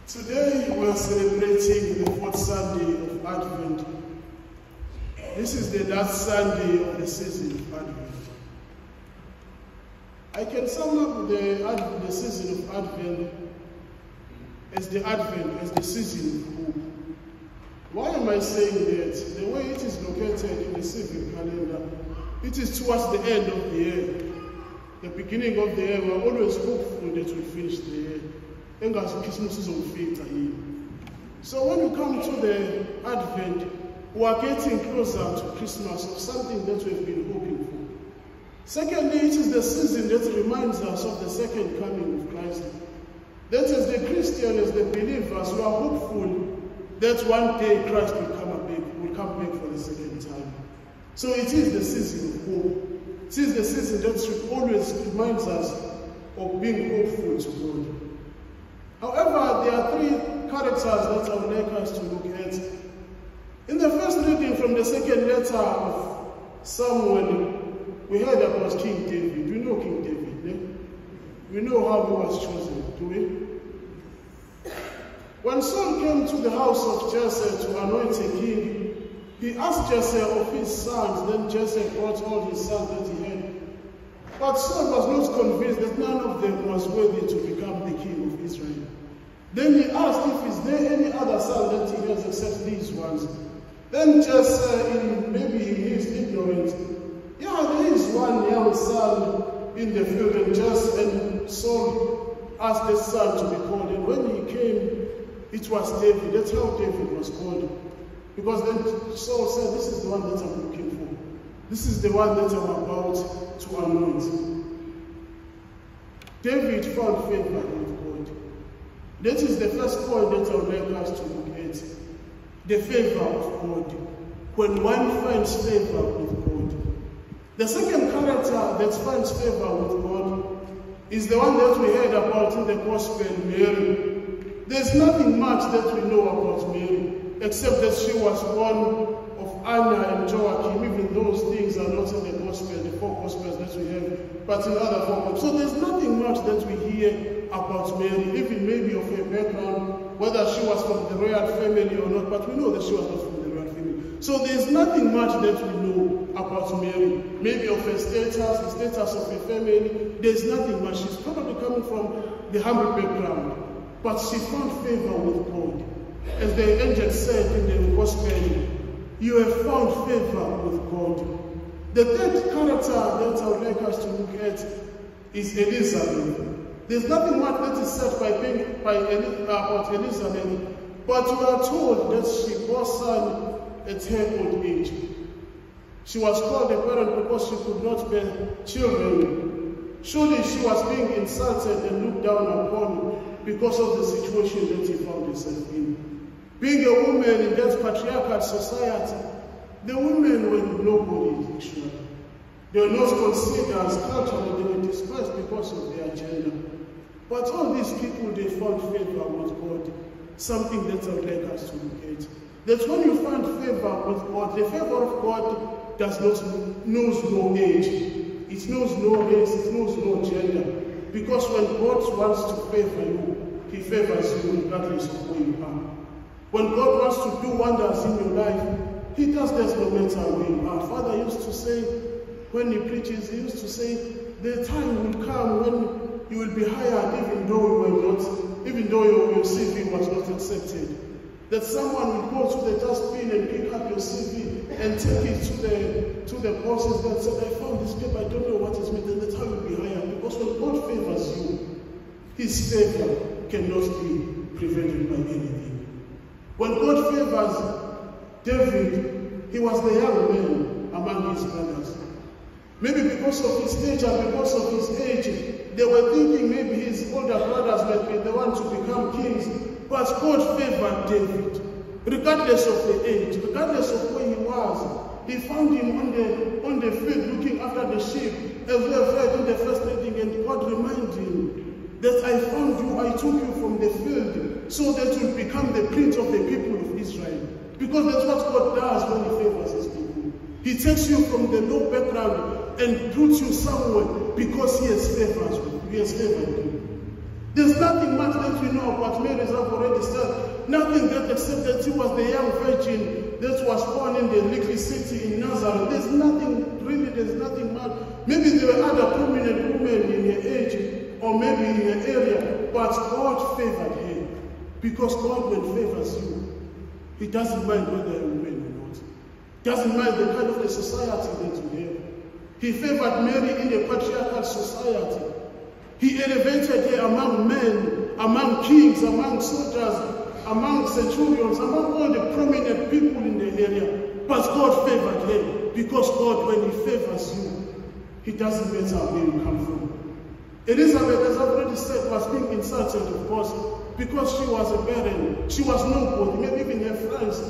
Today we are celebrating the fourth Sunday of Advent. This is the last Sunday of the season of Advent. I can sum up the season of Advent as the season of hope. Why am I saying that? The way it is located in the civic calendar, it is towards the end of the year. The beginning of the year, we are always hopeful that we finish the year. So when we come to the Advent, we are getting closer to Christmas, of something that we've been hoping for. Secondly, it is the season that reminds us of the second coming of Christ. That as the Christians, as the believers, we are hopeful that one day Christ will come back for the second time. So it is the season of hope. It is the season that always reminds us of being hopeful to God. However, there are three characters that I would like us to look at. In the first reading from the second letter of Samuel, we heard about King David. We know King David, eh? We know how he was chosen, do we? When Saul came to the house of Jesse to anoint a king, he asked Jesse of his sons. Then Jesse brought all his sons that he had. But Saul was not convinced that none of them was worthy to become the king of Israel. Then he asked if is there any other son that he has except these ones. Then Jesse, maybe he is ignorant. Yeah, there is one young son in the field, and Saul asked the son to be called. And when he came, it was David. That's how David was called. Because then Saul said, this is the one that I'm looking for. This is the one that I'm about to anoint. David found favor with God. That is the first point that I would like us to look at. The favor of God. When one finds favor with God. The second character that finds favor with God is the one that we heard about in the Gospel, Mary. There's nothing much that we know about Mary, except that she was born of Anna and Joachim. Even those things are not in the Gospel, the four Gospels that we have, but in other forms. So there's nothing much that we hear about Mary, even maybe of her background, whether she was from the royal family or not, but we know that she was not from the royal family. So there's nothing much that we know about Mary. Maybe of her status, the status of her family. There's nothing much. She's probably coming from the humble background. But she found favor with God. As the angel said in the Gospel, you have found favor with God. The third character that I would like us to look at is Elizabeth. There's nothing much that is said about Elizabeth, but we are told that she bore son at her old age. She was called a parent because she could not bear children. Surely she was being insulted and looked down upon because of the situation that she found herself in. Being a woman in that patriarchal society, the women were nobody actually. They were not considered as culturally, they were despised because of their gender. But all these people, they found favor with God. Something that I would like us to look at. That when you find favor with God, the favor of God knows no age. It knows no race, it knows no gender. Because when God wants to favor you, he favors you regardless of who you are. When God wants to do wonders in your life, He does that no matter where you are. Father used to say, when he preaches, he used to say, the time will come when you will be hired even though your CV was not accepted. That someone will go to the dustbin and pick up your CV and take it to the bosses that said, I found this paper, I don't know what is meant, and the time will be hired. Because when God favors you, His favor cannot be prevented by anything. When God favors David, he was the young man among his brothers. Maybe because of his nature, because of his age, they were thinking maybe his older brothers might be the ones to become kings. But God favored David. Regardless of the age, regardless of where he was, he found him on the field looking after the sheep, as we have read in the first reading, and God reminded him that I found you, I took you from the field, so that you become the prince of the people of Israel. Because that's what God does when He favors His people. He takes you from the low background and puts you somewhere because He has favored you. He has favored you. There's nothing much that we know about Mary, as I've already said. Nothing that except that she was the young virgin that was born in the little city in Nazareth. There's nothing, really, there's nothing much. Maybe there were other prominent women in her age or maybe in her area, but God favored her. Because God, when favors you, He doesn't mind whether you're a woman or not. Doesn't mind the kind of the society that you have. He favored Mary in a patriarchal society. He elevated her among men, among kings, among soldiers, among centurions, among all the prominent people in the area. But God favored her. Because God, when He favors you, it doesn't matter where you come from. Elizabeth, as I've already said, was being insulted, of course, because she was a barren. She was nobody. Maybe even her friends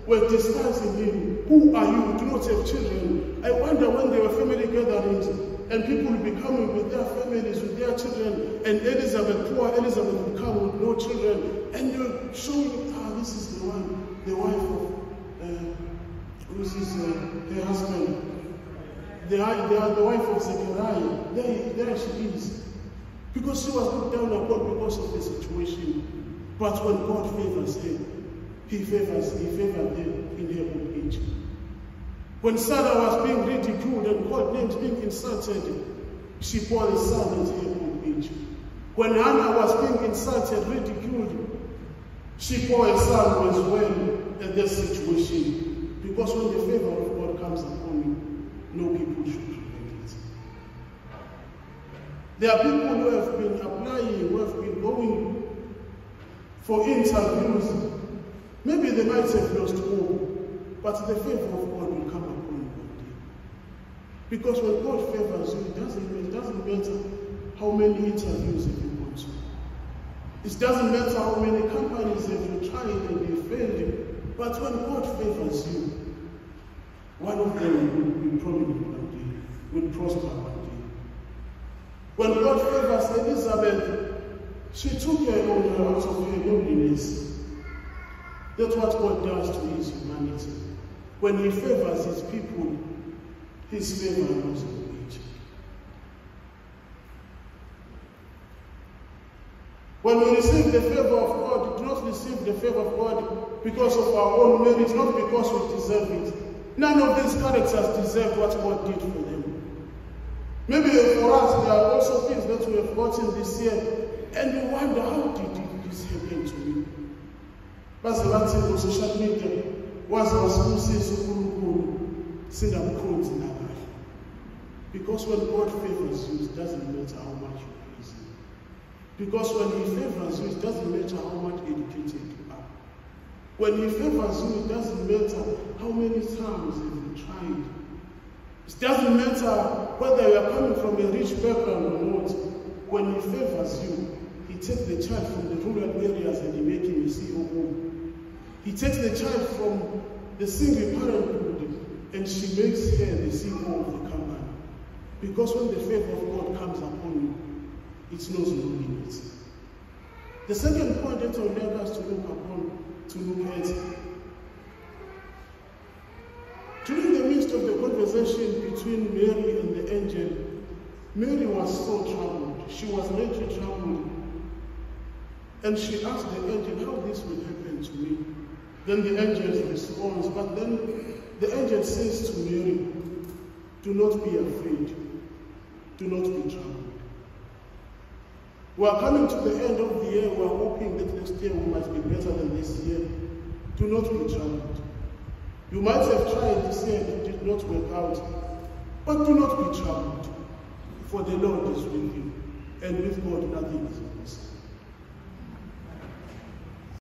were despising him. Who are you? You do not have children. I wonder when there were family gatherings and people would be coming with their families, with their children, and Elizabeth, poor Elizabeth, would come with no children, and you're showing, this is the one, the wife of, her husband. They are the wife of Zechariah. There she is. Because she was looked down upon because of the situation. But when God favors her, He favored them in her old age. When Sarah was being ridiculed and called names, being insulted, she bore a son at her old age. When Hannah was being insulted, ridiculed, she bore a son as well at that situation. Because when the favor of God comes upon you, no people should prevent it. There are people who have been applying, who have been going for interviews. Maybe they might have lost hope, but the favor of God will come upon you one day. Because when God favors you, it doesn't matter how many interviews have you gone to. It doesn't matter how many companies have you tried and they failed. But when God favors you, one of them will be prominent one day, will prosper one day. When God favors Elizabeth, she took her on her out of her loneliness. That's what God does to His humanity. When He favors His people, His favor knows no age. When we receive the favor of God, we do not receive the favor of God because of our own merit, not because we deserve it. None of these characters deserve what God did for them. Maybe for us, there are also things that we have gotten this year, and we wonder, how did this happen to me? But the one thing on social media was because when God favors you, it doesn't matter how much you praise Him. Because when He favors you, it doesn't matter how much educated you are. When He favors you, it doesn't matter how many times you've tried. It doesn't matter whether you are coming from a rich background or not. When He favors you, He takes the child from the rural areas and He makes him a COO. He takes the child from the single parenthood and she makes her the CEO of the company. Because when the favor of God comes upon you, it knows no limits. The second point that I would like us to look at, during the midst of the conversation between Mary and the angel, Mary was so troubled. She was greatly troubled. And she asked the angel, how this will happen to me? Then the angel responds, but then the angel says to Mary, do not be afraid, do not be troubled. We are coming to the end of the year, we are hoping that next year we might be better than this year. Do not be troubled. You might have tried this year and it did not work out, but do not be troubled, for the Lord is with you, and with God nothing is impossible.